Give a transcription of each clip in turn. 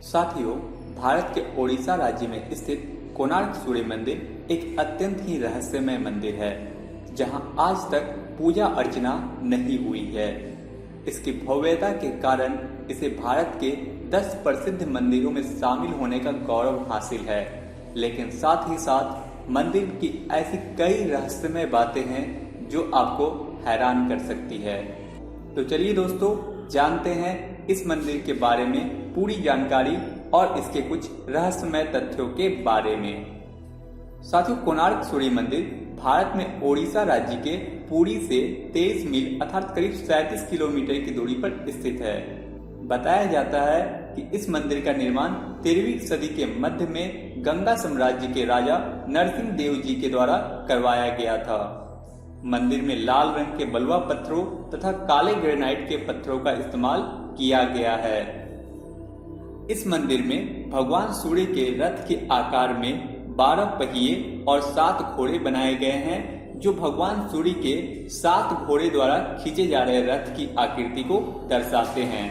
साथियों, भारत के ओडिशा राज्य में स्थित कोणार्क सूर्य मंदिर एक अत्यंत ही रहस्यमय मंदिर है, जहां आज तक पूजा अर्चना नहीं हुई है। इसकी भव्यता के कारण इसे भारत के 10 प्रसिद्ध मंदिरों में शामिल होने का गौरव हासिल है। लेकिन साथ ही साथ मंदिर की ऐसी कई रहस्यमय बातें हैं जो आपको हैरान कर सकती है। तो चलिए दोस्तों, जानते हैं इस मंदिर के बारे में पूरी जानकारी और इसके कुछ रहस्यमय तथ्यों के बारे में। साथियों, कोणार्क सूर्य मंदिर भारत में ओडिशा राज्य के पुरी से 23 मील अर्थात करीब 37 किलोमीटर की दूरी पर स्थित है। बताया जाता है कि इस मंदिर का निर्माण 13वीं सदी के मध्य में गंगा साम्राज्य के राजा नरसिंह देव जी के द्वारा करवाया गया था। मंदिर में लाल रंग के बलुआ पत्थरों तथा काले ग्रेनाइट के पत्थरों का इस्तेमाल किया गया है। इस मंदिर में भगवान सूर्य के रथ के आकार में 12 पहिए और 7 घोड़े बनाए गए हैं, जो भगवान सूर्य के 7 घोड़े द्वारा खींचे जा रहे रथ की आकृति को दर्शाते हैं।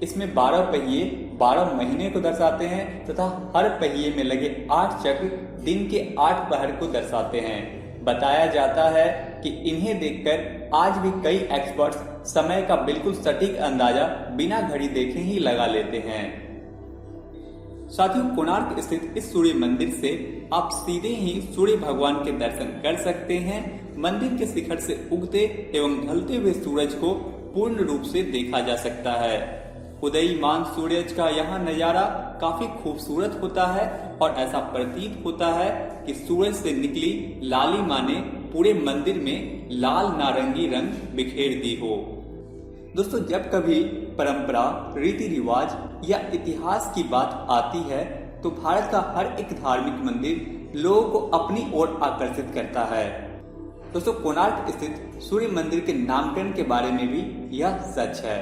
इसमें 12 पहिए 12 महीने को दर्शाते हैं तथा हर पहिए में लगे 8 चक्र दिन के 8 पहर को दर्शाते हैं। बताया जाता है कि इन्हें देखकर आज भी कई एक्सपर्ट्स समय का बिल्कुल सटीक अंदाजा बिना घड़ी देखे ही लगा लेते हैं। साथियों, कोणार्क स्थित इस सूर्य मंदिर से आप सीधे ही सूर्य भगवान के दर्शन कर सकते हैं। मंदिर के शिखर से उगते एवं ढलते हुए सूरज को पूर्ण रूप से देखा जा सकता है। उदयीमान सूरज का यहाँ नजारा काफी खूबसूरत होता है और ऐसा प्रतीत होता है कि सूरज से निकली लालिमा ने पूरे मंदिर में लाल नारंगी रंग बिखेर दी हो। दोस्तों, जब कभी परंपरा, रीति रिवाज या इतिहास की बात आती है तो भारत का हर एक धार्मिक मंदिर लोगों को अपनी ओर आकर्षित करता है। दोस्तों, कोणार्क स्थित सूर्य मंदिर के नामकरण के बारे में भी यह सच है।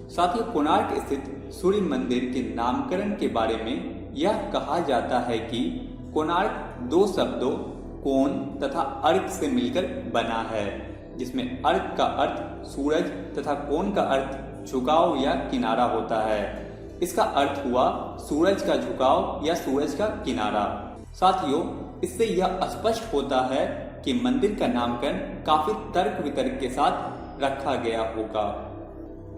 साथ ही कोणार्क स्थित सूर्य मंदिर के नामकरण के बारे में यह कहा जाता है कि कोणार्क 2 शब्दों कोण तथा अर्क से मिलकर बना है, जिसमें अर्क का अर्थ सूरज तथा कोण का अर्थ झुकाव या किनारा होता है। इसका अर्थ हुआ सूरज का झुकाव या सूरज का किनारा। साथियों, इससे यह स्पष्ट होता है कि मंदिर का नामकरण काफी तर्क वितर्क के साथ रखा गया होगा।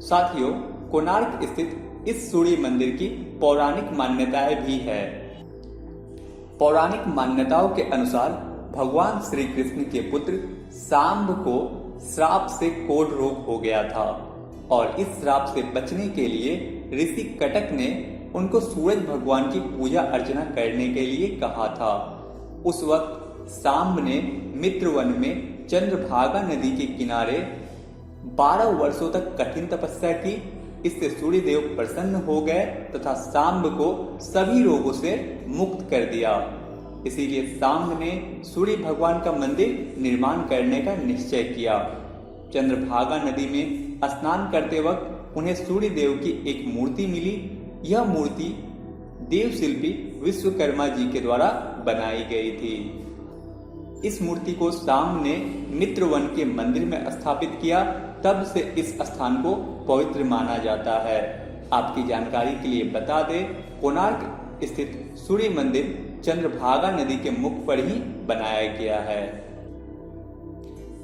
साथियों, कोणार्क स्थित इस सूर्य मंदिर की पौराणिक मान्यताएं भी है। पौराणिक मान्यताओं के अनुसार भगवान श्री कृष्ण के पुत्र सांब को श्राप से कोढ़ रोग हो गया था और इस श्राप से बचने के लिए ऋषि कटक ने उनको सूरज भगवान की पूजा अर्चना करने के लिए कहा था। उस वक्त सांब ने मित्रवन में चंद्रभागा नदी के किनारे 12 वर्षों तक कठिन तपस्या की। इससे सूर्य देव प्रसन्न हो गए तथा सांब को सभी रोगों से मुक्त कर दिया। इसीलिए सांब ने सूर्य भगवान का मंदिर निर्माण करने का निश्चय किया। चंद्रभागा नदी में स्नान करते वक्त उन्हें सूर्य देव की एक मूर्ति मिली। यह मूर्ति देव शिल्पी विश्वकर्मा जी के द्वारा बनाई गई थी। इस मूर्ति को सांब ने मित्रवन के मंदिर में स्थापित किया। तब से इस स्थान को पवित्र माना जाता है। आपकी जानकारी के लिए बता दें, कोणार्क स्थित सूर्य मंदिर चंद्रभागा नदी के मुख पर ही बनाया गया है।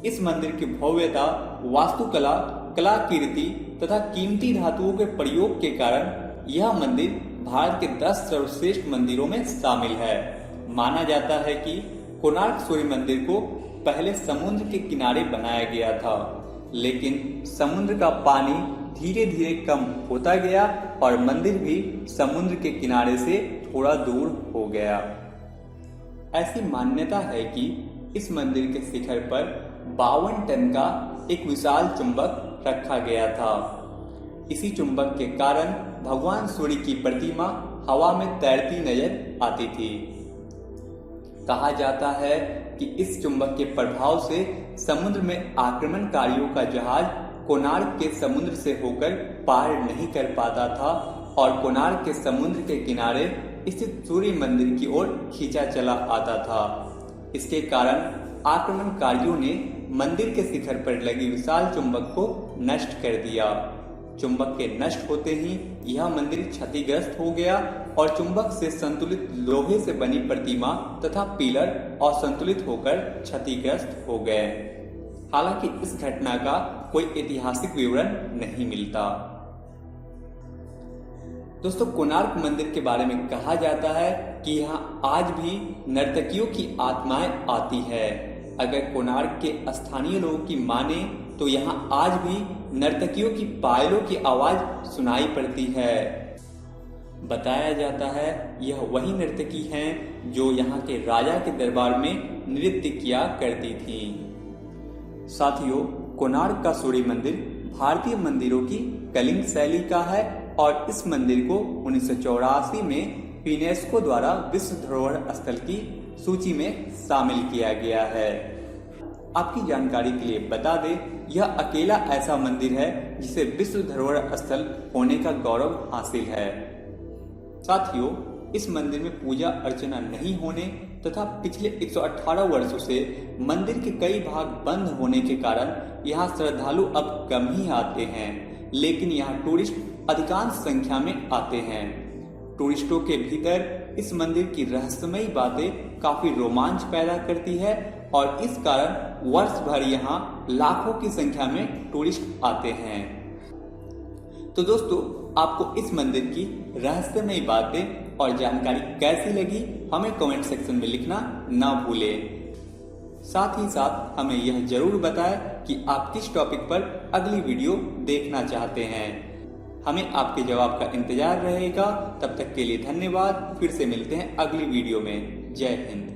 इस मंदिर की भव्यता, वास्तुकला, कलाकृति तथा कीमती धातुओं के प्रयोग के कारण यह मंदिर भारत के 10 सर्वश्रेष्ठ मंदिरों में शामिल है। माना जाता है कि कोणार्क सूर्य मंदिर को पहले समुद्र के किनारे बनाया गया था, लेकिन समुद्र का पानी धीरे धीरे कम होता गया और मंदिर भी समुद्र के किनारे से थोड़ा दूर हो गया। ऐसी मान्यता है कि इस मंदिर के शिखर पर 52 टन का एक विशाल चुंबक रखा गया था। इसी चुंबक के कारण भगवान सूर्य की प्रतिमा हवा में तैरती नजर आती थी। कहा जाता है कि इस चुंबक के प्रभाव से समुद्र में आक्रमणकारियों का जहाज कोणार्क के समुद्र से होकर पार नहीं कर पाता था और कोणार्क के समुद्र के किनारे स्थित सूर्य मंदिर की ओर खींचा चला आता था। इसके कारण आक्रमणकारियों ने मंदिर के शिखर पर लगी विशाल चुंबक को नष्ट कर दिया। चुंबक के नष्ट होते ही यह मंदिर क्षतिग्रस्त हो गया और चुंबक से संतुलित लोहे से बनी प्रतिमा तथा पिलर असंतुलित होकर क्षतिग्रस्त हो गए। हालांकि इस घटना का कोई ऐतिहासिक विवरण नहीं मिलता। दोस्तों, कोणार्क मंदिर के बारे में कहा जाता है कि यहाँ आज भी नर्तकियों की आत्माएं आती है। अगर कोणार्क के स्थानीय लोगों की माने तो यहाँ आज भी नर्तकियों की पायलों की आवाज सुनाई पड़ती है। बताया जाता है यह वही नर्तकी हैं जो यहाँ के राजा के दरबार में नृत्य किया करती थी। साथियों, कोणार्क का सूर्य मंदिर भारतीय मंदिरों की कलिंग शैली का है और इस मंदिर को 1984 में यूनेस्को द्वारा विश्व धरोहर स्थल की सूची में शामिल किया गया है। आपकी जानकारी के लिए बता दें, यह अकेला ऐसा मंदिर है जिसे विश्व धरोहर स्थल होने का गौरव हासिल है। साथियों, इस मंदिर में पूजा अर्चना नहीं होने तथा पिछले 118 वर्षों से मंदिर के कई भाग बंद होने के कारण यहाँ श्रद्धालु अब कम ही आते हैं, लेकिन यहाँ टूरिस्ट अधिकांश संख्या में आते हैं। टूरिस्टों के भीतर इस मंदिर की रहस्यमयी बातें काफी रोमांच पैदा करती है और इस कारण वर्ष भर यहाँ लाखों की संख्या में टूरिस्ट आते हैं। तो दोस्तों, आपको इस मंदिर की रहस्यमयी बातें और जानकारी कैसी लगी हमें कमेंट सेक्शन में लिखना ना भूलें। साथ ही साथ हमें यह जरूर बताएं कि आप किस टॉपिक पर अगली वीडियो देखना चाहते हैं। हमें आपके जवाब का इंतजार रहेगा। तब तक के लिए धन्यवाद। फिर से मिलते हैं अगली वीडियो में। जय हिंद।